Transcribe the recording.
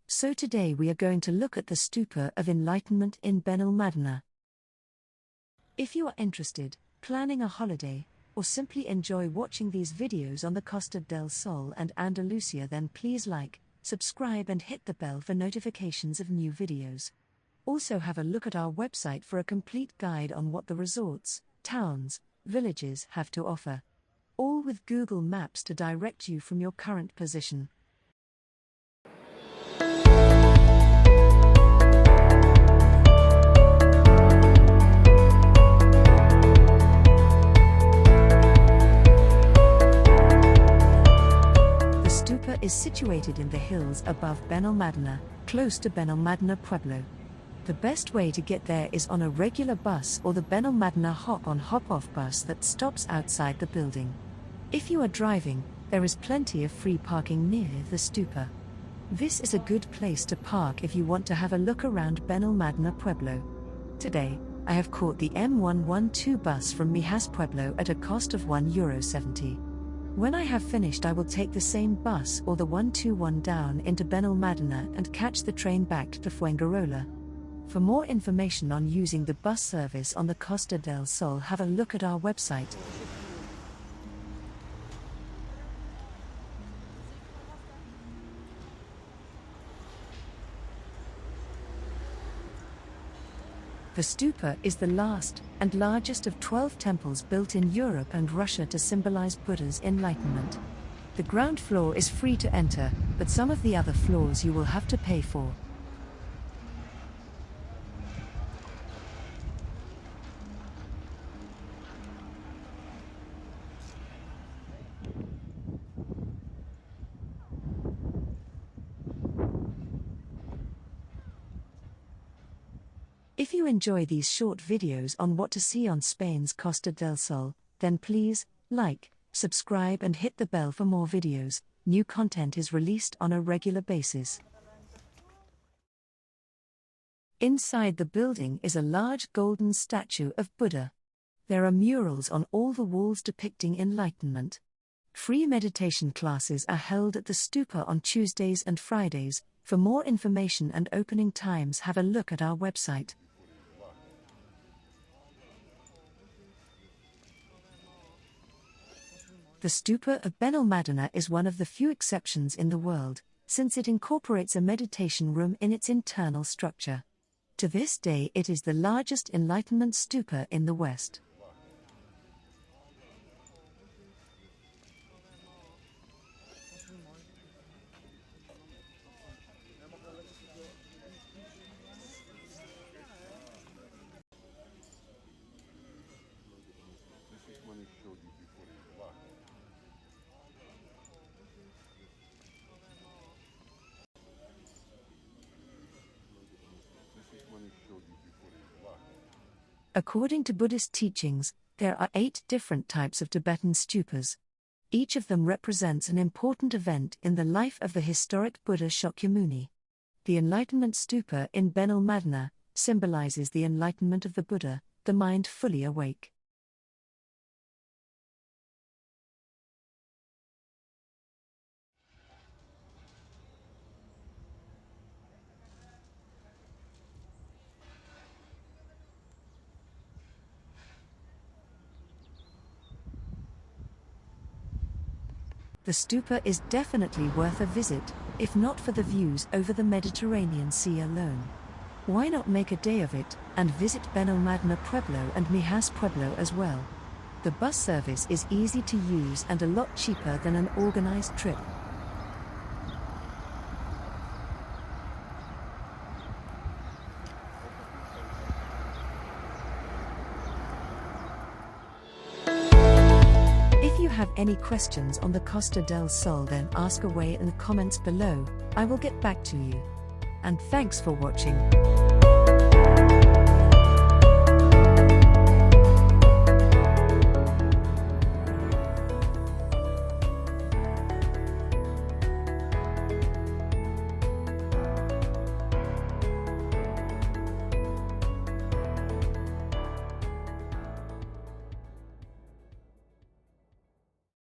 So today we are going to look at the stupa of enlightenment in Benalmadena. If you are interested, planning a holiday, or simply enjoy watching these videos on the Costa del Sol and Andalusia, then please like, subscribe and hit the bell for notifications of new videos. Also have a look at our website for a complete guide on what the resorts, towns, villages have to offer. All with Google Maps to direct you from your current position. The stupa is situated in the hills above Benalmadena, close to Benalmadena Pueblo. The best way to get there is on a regular bus or the Benalmadena hop-on hop-off bus that stops outside the building. If you are driving, there is plenty of free parking near the stupa. This is a good place to park if you want to have a look around Benalmadena Pueblo. Today, I have caught the M112 bus from Mijas Pueblo at a cost of €1.70. When I have finished, I will take the same bus or the 121 down into Benalmadena and catch the train back to Fuengirola. For more information on using the bus service on the Costa del Sol, have a look at our website. The stupa is the last and largest of 12 temples built in Europe and Russia to symbolize Buddha's enlightenment. The ground floor is free to enter, but some of the other floors you will have to pay for. If you enjoy these short videos on what to see on Spain's Costa del Sol, then please like, subscribe and hit the bell for more videos. New content is released on a regular basis. Inside the building is a large golden statue of Buddha. There are murals on all the walls depicting enlightenment. Free meditation classes are held at the stupa on Tuesdays and Fridays. For more information and opening times, have a look at our website. The stupa of Benalmadena is one of the few exceptions in the world, since it incorporates a meditation room in its internal structure. To this day, it is the largest enlightenment stupa in the West. According to Buddhist teachings, there are 8 different types of Tibetan stupas. Each of them represents an important event in the life of the historic Buddha Shakyamuni. The Enlightenment Stupa in Benalmadena symbolizes the enlightenment of the Buddha, the mind fully awake. The stupa is definitely worth a visit, if not for the views over the Mediterranean Sea alone. Why not make a day of it, and visit Benalmadena Pueblo and Mijas Pueblo as well? The bus service is easy to use and a lot cheaper than an organized trip. If you have any questions on the Costa del Sol, then ask away in the comments below. I will get back to you. And thanks for watching.